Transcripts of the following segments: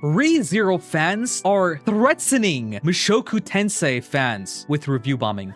ReZero fans are threatening Mushoku Tensei fans with review bombing.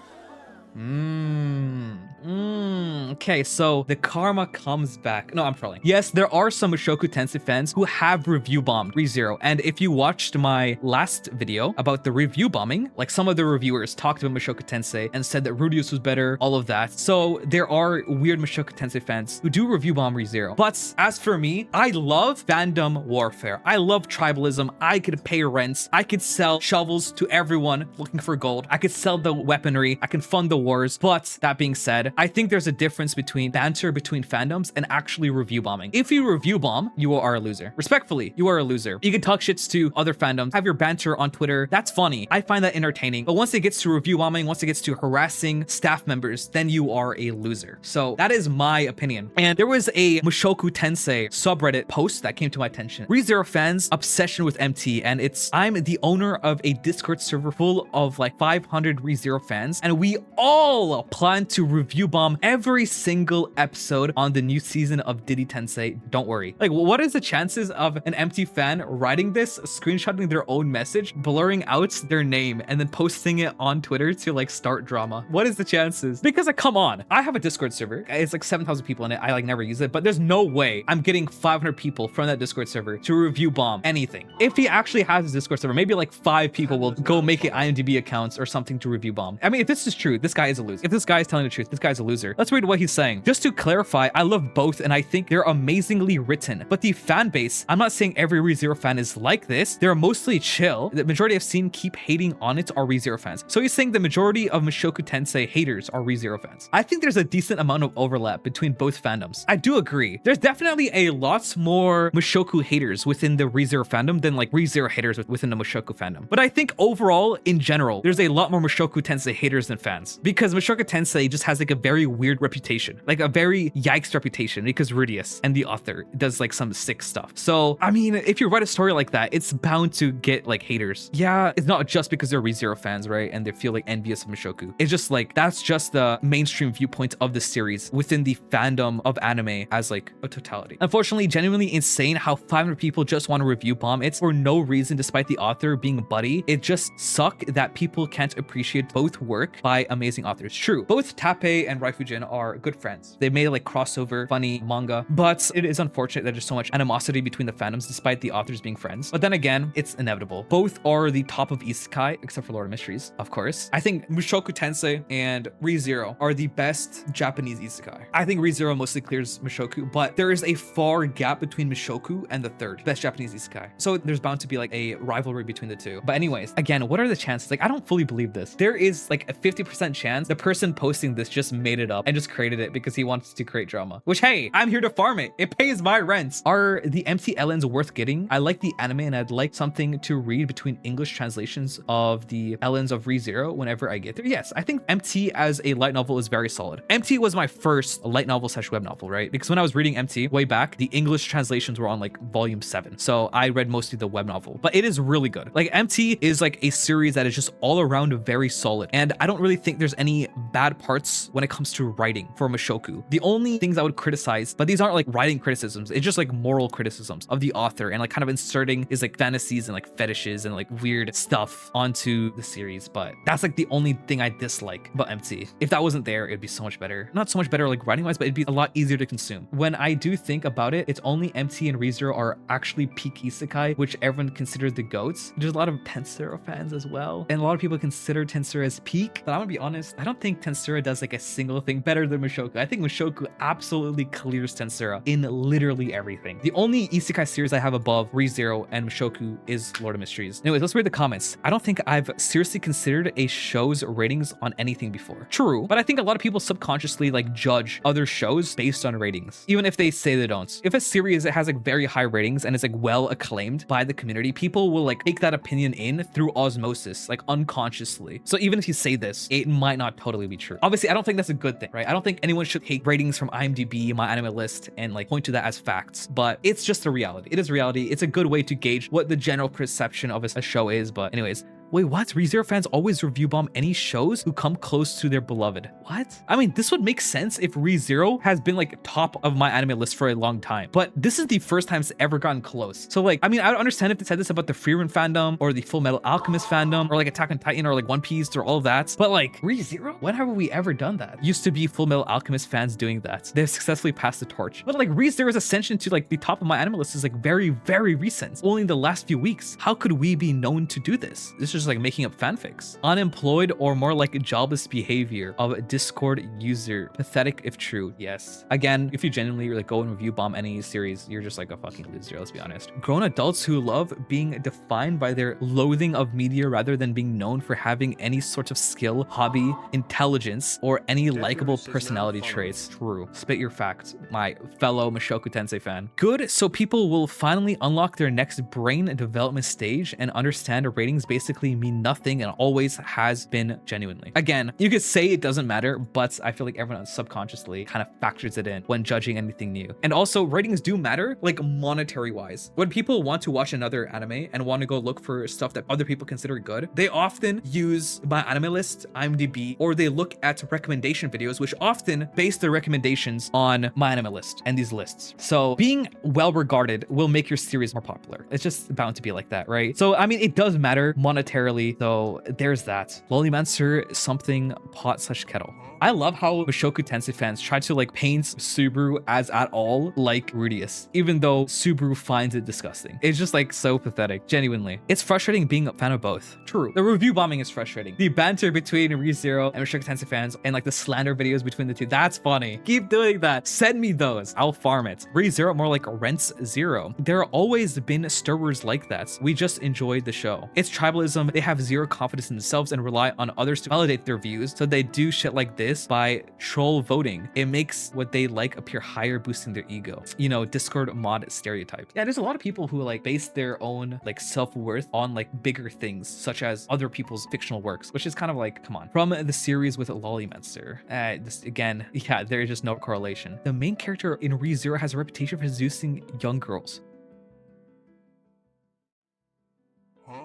Okay, so the karma comes back. No, I'm trolling. Yes, there are some Mushoku Tensei fans who have review bombed ReZero, and if you watched my last video about the review bombing, like some of the reviewers talked about Mushoku Tensei and said that Rudius was better, all of that. So there are weird Mushoku Tensei fans who do review bomb ReZero. But as for me, I love fandom warfare. I love tribalism. I could pay rents. I could sell shovels to everyone looking for gold. I could sell the weaponry. I can fund the wars. But that being said, I think there's a difference between banter between fandoms and actually review bombing. If you review bomb, you are a loser. Respectfully, you are a loser. You can talk shits to other fandoms, have your banter on Twitter. That's funny. I find that entertaining. But once it gets to review bombing, once it gets to harassing staff members, then you are a loser. So that is my opinion. And there was a Mushoku Tensei subreddit post that came to my attention. ReZero fans' obsession with MT, and I'm the owner of a Discord server full of like 500 ReZero fans, and we all plan to review bomb every single episode on the new season of Diddy Tensei. Don't worry. Like, what is the chances of an MT fan writing this, screenshotting their own message, blurring out their name, and then posting it on Twitter to like start drama? What is the chances? Because like, come on, I have a Discord server. It's like 7,000 people in it. I like never use it, but there's no way I'm getting 500 people from that Discord server to review bomb anything. If he actually has a Discord server, maybe like 5 people will go make it IMDb accounts or something to review bomb. I mean, if this is true, this guy is a loser. If this guy is telling the truth, this guy's a loser. Let's read what he's saying. Just to clarify, I love both and I think they're amazingly written, but the fan base, I'm not saying every ReZero fan is like this. They're mostly chill. The majority I've seen keep hating on it are ReZero fans. So he's saying the majority of Mushoku Tensei haters are ReZero fans. I think there's a decent amount of overlap between both fandoms. I do agree. There's definitely a lot more Mushoku haters within the ReZero fandom than like ReZero haters within the Mushoku fandom. But I think overall, in general, there's a lot more Mushoku Tensei haters than fans, because Mushoku Tensei just has like a very weird reputation, like a very yikes reputation, because Rudius and the author does like some sick stuff. So I mean, if you write a story like that, it's bound to get like haters. Yeah, it's not just because they're ReZero fans, right? And they feel like envious of Mushoku. It's just like, that's just the mainstream viewpoint of the series within the fandom of anime as like a totality. Unfortunately, genuinely insane how 500 people just want to review bomb it for no reason, despite the author being a buddy. It just sucks that people can't appreciate both work by amazing authors. True, both Tappei and Raifujin are good friends. They made like crossover funny manga, but it is unfortunate that there's so much animosity between the fandoms despite the authors being friends. But then again, it's inevitable. Both are the top of isekai, except for Lord of Mysteries, of course. I think Mushoku Tensei and ReZero are the best Japanese isekai. I think ReZero mostly clears Mushoku, but there is a far gap between Mushoku and the third best Japanese isekai. So there's bound to be like a rivalry between the two. But anyways, again, what are the chances? Like, I don't fully believe this. There is like a 50% chance the person posting this just made it up and just created it because he wants to create drama. Which, hey, I'm here to farm it. It pays my rent. Are the MT-LNs worth getting? I like the anime and I'd like something to read between English translations of the LNs of ReZero whenever I get there. Yes, I think MT as a light novel is very solid. MT was my first light novel / web novel, right? Because when I was reading MT way back, the English translations were on like volume 7. So I read mostly the web novel, but it is really good. Like, MT is like a series that is just all around very solid. And I don't really think there's any bad parts when it comes to writing for Mushoku. The only things I would criticize, but these aren't like writing criticisms, it's just like moral criticisms of the author and like kind of inserting is like fantasies and like fetishes and like weird stuff onto the series. But that's like the only thing I dislike about MT. If that wasn't there, it'd be so much better. Not so much better like writing wise, but it'd be a lot easier to consume. When I do think about it, it's only MT and ReZero are actually peak isekai, which everyone considers the goats. There's a lot of Tensura fans as well, and a lot of people consider Tensura as peak, but I'm gonna be honest, I don't think Tensura does like a single thing better than Mushoku. I think Mushoku absolutely clears Tensura in literally everything. The only isekai series I have above ReZero and Mushoku is Lord of Mysteries. Anyways, let's read the comments. I don't think I've seriously considered a show's ratings on anything before. True, but I think a lot of people subconsciously like judge other shows based on ratings, even if they say they don't. If a series has like very high ratings and is like well acclaimed by the community, people will like take that opinion in through osmosis, like unconsciously. So even if you say this, it might not totally be true. Obviously, I don't think that's a good thing, right? I don't think anyone should take ratings from IMDb, my anime list, and like point to that as facts, but it's just a reality. It is reality. It's a good way to gauge what the general perception of a show is. But anyways, Wait, what? ReZero fans always review bomb any shows who come close to their beloved. What? I mean, this would make sense if ReZero has been like top of my anime list for a long time, but this is the first time it's ever gotten close. So like, I mean, I don't understand if they said this about the Freerun fandom or the Full Metal Alchemist fandom or like Attack on Titan or like One Piece or all of that, but like ReZero, when have we ever done that? Used to be Full Metal Alchemist fans doing that. They've successfully passed the torch, but like ReZero's ascension to like the top of my anime list is like very, very recent, only in the last few weeks. How could we be known to do this? This is just like making up fanfics. Unemployed or more like jobless behavior of a Discord user. Pathetic if true. Yes. Again, if you genuinely like go and review bomb any series, you're just like a fucking loser, let's be honest. Grown adults who love being defined by their loathing of media rather than being known for having any sort of skill, hobby, intelligence, or any likable personality traits. True. Spit your facts, my fellow Mushoku Tensei fan. Good, so people will finally unlock their next brain development stage and understand ratings basically mean nothing and always has been genuinely. Again, you could say it doesn't matter, but I feel like everyone subconsciously kind of factors it in when judging anything new. And also ratings do matter, like monetary wise. When people want to watch another anime and want to go look for stuff that other people consider good, they often use my anime list, IMDb, or they look at recommendation videos, which often base their recommendations on my anime list and these lists. So being well regarded will make your series more popular. It's just bound to be like that, right? So I mean, it does matter monetarily, so there's that. Lollymancer something pot/kettle. I love how Mushoku Tensei fans try to like paint Subaru as at all like Rudius, even though Subaru finds it disgusting. It's just like so pathetic, genuinely. It's frustrating being a fan of both. True, the review bombing is frustrating. The banter between ReZero and Mushoku Tensei fans and like the slander videos between the two, that's funny. Keep doing that. Send me those. I'll farm it. ReZero more like Rents Zero. There have always been stirrers like that. We just enjoyed the show. It's tribalism. They have zero confidence in themselves and rely on others to validate their views, so they do shit like this by troll voting. It makes what they like appear higher, boosting their ego. You know, Discord mod stereotype. Yeah, there's a lot of people who like base their own like self-worth on like bigger things, such as other people's fictional works, which is kind of like, come on. From the series with Lollymancer. This again, yeah, there's just no correlation. The main character in ReZero has a reputation for seducing young girls.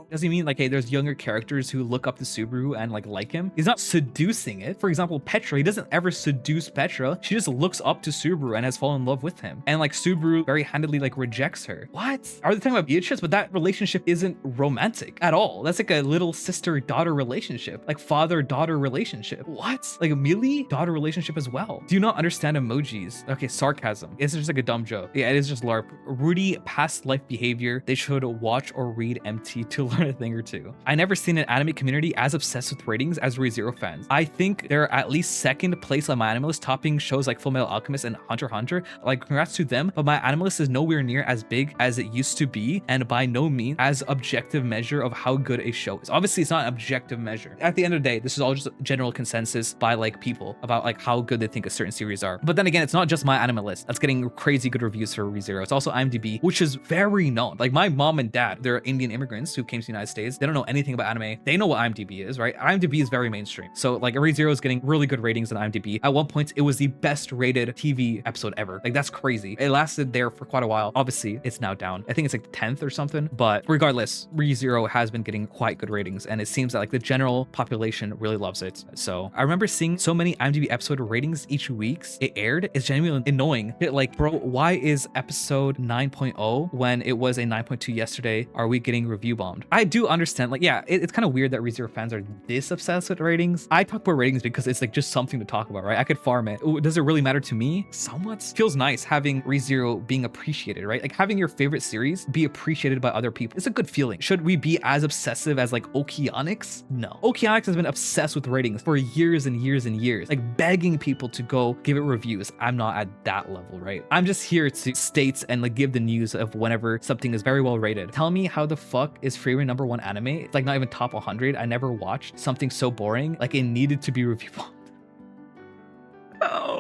Does he mean like, hey, there's younger characters who look up to Subaru and like him? He's not seducing it. For example, Petra, he doesn't ever seduce Petra. She just looks up to Subaru and has fallen in love with him. And like Subaru very handedly like rejects her. What? Are they talking about Beatrice? But that relationship isn't romantic at all. That's like a little sister-daughter relationship, like father-daughter relationship. What? Like a Millie-daughter relationship as well. Do you not understand emojis? Okay, sarcasm. It's just like a dumb joke. Yeah, it is just LARP. Rudy past life behavior. They should watch or read MT to learn a thing or two. I never seen an anime community as obsessed with ratings as ReZero fans. I think they're at least second place on my anime list, topping shows like Full Metal Alchemist and Hunter x Hunter. Like, congrats to them, but my anime list is nowhere near as big as it used to be, and by no means as objective measure of how good a show is. Obviously, it's not an objective measure. At the end of the day, this is all just general consensus by like people about like how good they think a certain series are. But then again, it's not just my anime list that's getting crazy good reviews for ReZero. It's also IMDb, which is very known. Like my mom and dad, they're Indian immigrants who came to the United States. They don't know anything about anime. They know what IMDb is, right? IMDb is very mainstream. So like ReZero is getting really good ratings on IMDb. At one point, it was the best rated TV episode ever. Like that's crazy. It lasted there for quite a while. Obviously, it's now down. I think it's like the 10th or something. But regardless, ReZero has been getting quite good ratings, and it seems that like the general population really loves it. So I remember seeing so many IMDb episode ratings each week it aired. It's genuinely annoying. Like, bro, why is episode 9.0 when it was a 9.2 yesterday? Are we getting review bombed? I do understand, like, yeah, it's kind of weird that ReZero fans are this obsessed with ratings. I talk about ratings because it's like just something to talk about, right? I could farm it. Ooh, does it really matter to me? Somewhat. Feels nice having ReZero being appreciated, right? Like having your favorite series be appreciated by other people. It's a good feeling. Should we be as obsessive as like Okeanomics? No. Okeanomics has been obsessed with ratings for years and years and years, like begging people to go give it reviews. I'm not at that level, right? I'm just here to state and like give the news of whenever something is very well rated. Tell me how the fuck is Freerun #1 anime? It's like not even top 100. I never watched something so boring. Like it needed to be reviewed. Oh.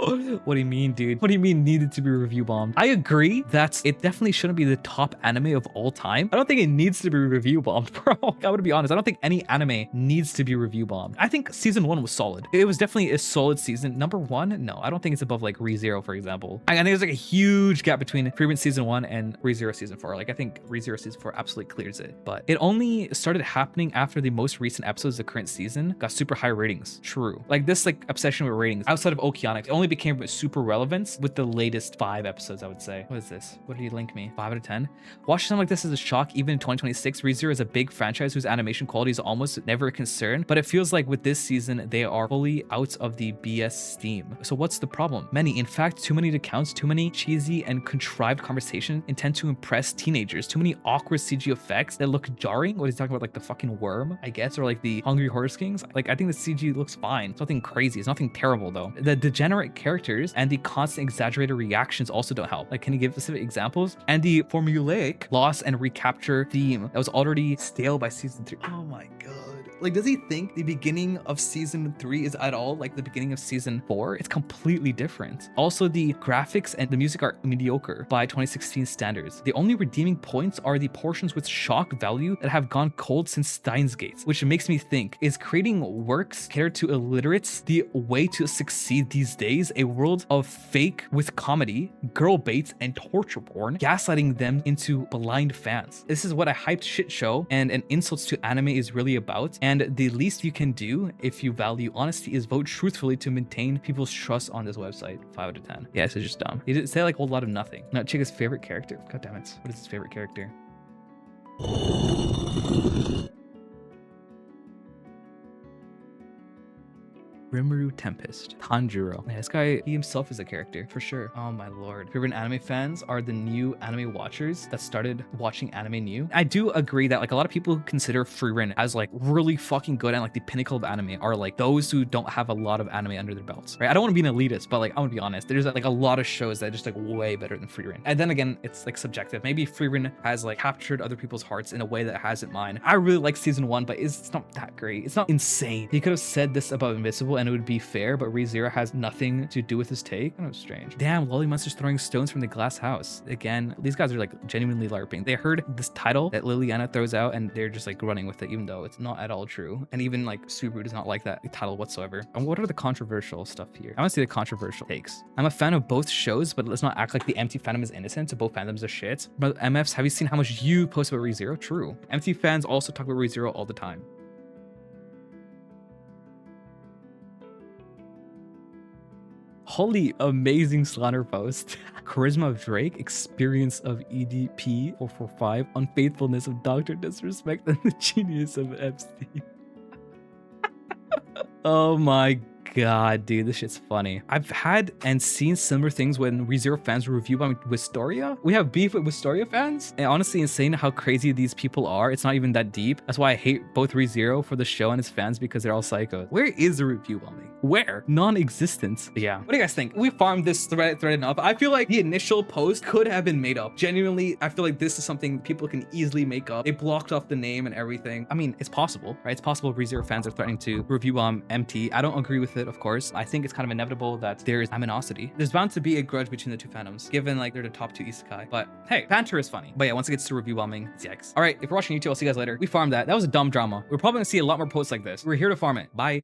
What do you mean, dude? What do you mean needed to be review bombed? I agree that it definitely shouldn't be the top anime of all time. I don't think it needs to be review bombed, bro. I'm gonna be honest. I don't think any anime needs to be review bombed. I think season 1 was solid. It was definitely a solid season. Number 1, no, I don't think it's above like ReZero, for example. I think there's like a huge gap between Freeman season 1 and ReZero season 4. Like I think ReZero season 4 absolutely clears it, but it only started happening after the most recent episodes of the current season got super high ratings. True. Like this like obsession with ratings outside of Okeanomics, it only became super relevant with the latest 5 episodes, I would say. What is this? What did you link me? 5 out of 10? Watching something like this is a shock. Even in 2026, ReZero is a big franchise whose animation quality is almost never a concern, but it feels like with this season, they are fully out of the BS steam. So what's the problem? Many, in fact, too many to count, too many cheesy and contrived conversations intend to impress teenagers, too many awkward CG effects that look jarring. What is he talking about? Like the fucking worm, I guess, or like the Hungry Horse Kings? Like I think the CG looks fine. It's nothing crazy. It's nothing terrible though. The degenerate characters and the constant exaggerated reactions also don't help. Like, can you give specific examples? And the formulaic loss and recapture theme that was already stale by season 3. Oh my god. Like, does he think the beginning of season 3 is at all like the beginning of season 4? It's completely different. Also, the graphics and the music are mediocre by 2016 standards. The only redeeming points are the portions with shock value that have gone cold since Steins Gate, which makes me think, is creating works catered to illiterates the way to succeed these days? A world of fake with comedy, girl bait, and torture porn, gaslighting them into blind fans. This is what a hyped shit show and an insults to anime is really about. And the least you can do if you value honesty is vote truthfully to maintain people's trust on this website. 5 out of 10. Yeah, this is just dumb. He didn't say like a whole lot of nothing. Not Chica's favorite character. God damn it. What is his favorite character? Rimuru Tempest, Tanjiro. Man, this guy, he himself is a character for sure. Oh my lord. Favorite anime fans are the new anime watchers that started watching anime new. I do agree that like a lot of people who consider Frieren as like really fucking good and like the pinnacle of anime are like those who don't have a lot of anime under their belts, right? I don't want to be an elitist, but like I want to be honest. There's like a lot of shows that are just like way better than Frieren. And then again, it's like subjective. Maybe Frieren has like captured other people's hearts in a way that hasn't mine. I really like season 1, but it's not that great. It's not insane. He could have said this about Invincible and it would be fair, but ReZero has nothing to do with his take. Kind of strange. Damn, Lolly Monster's throwing stones from the glass house. Again, these guys are like genuinely LARPing. They heard this title that Liliana throws out and they're just like running with it, even though it's not at all true. And even like Subaru does not like that title whatsoever. And what are the controversial stuff here? I want to see the controversial takes. I'm a fan of both shows, but let's not act like the MT fandom is innocent. So both fandoms are shit. But MFs, have you seen how much you post about ReZero? True. MT fans also talk about ReZero all the time. Holy amazing slander post. Charisma of Drake, experience of EDP 445, unfaithfulness of Dr. Disrespect, and the genius of Epstein. Oh my god, dude, this shit's funny. I've had and seen similar things when ReZero fans review by Wistoria. We have beef with Wistoria fans, and honestly insane how crazy these people are. It's not even that deep. That's why I hate both ReZero for the show and its fans, because they're all psychos. Where is the review bombing? Where? Non-existent. Yeah. What do you guys think? We farmed this thread enough. I feel like the initial post could have been made up. Genuinely, I feel like this is something people can easily make up. They blocked off the name and everything. I mean, it's possible, right? It's possible ReZero fans are threatening to review bomb MT. I don't agree with it, of course. I think it's kind of inevitable that there's aminosity. There's bound to be a grudge between the two fandoms, given like they're the top 2 isekai. But hey, banter is funny. But yeah, once it gets to review bombing, it's yikes. All right, if you're watching YouTube, I'll see you guys later. We farmed that. That was a dumb drama. We're probably gonna see a lot more posts like this. We're here to farm it. Bye.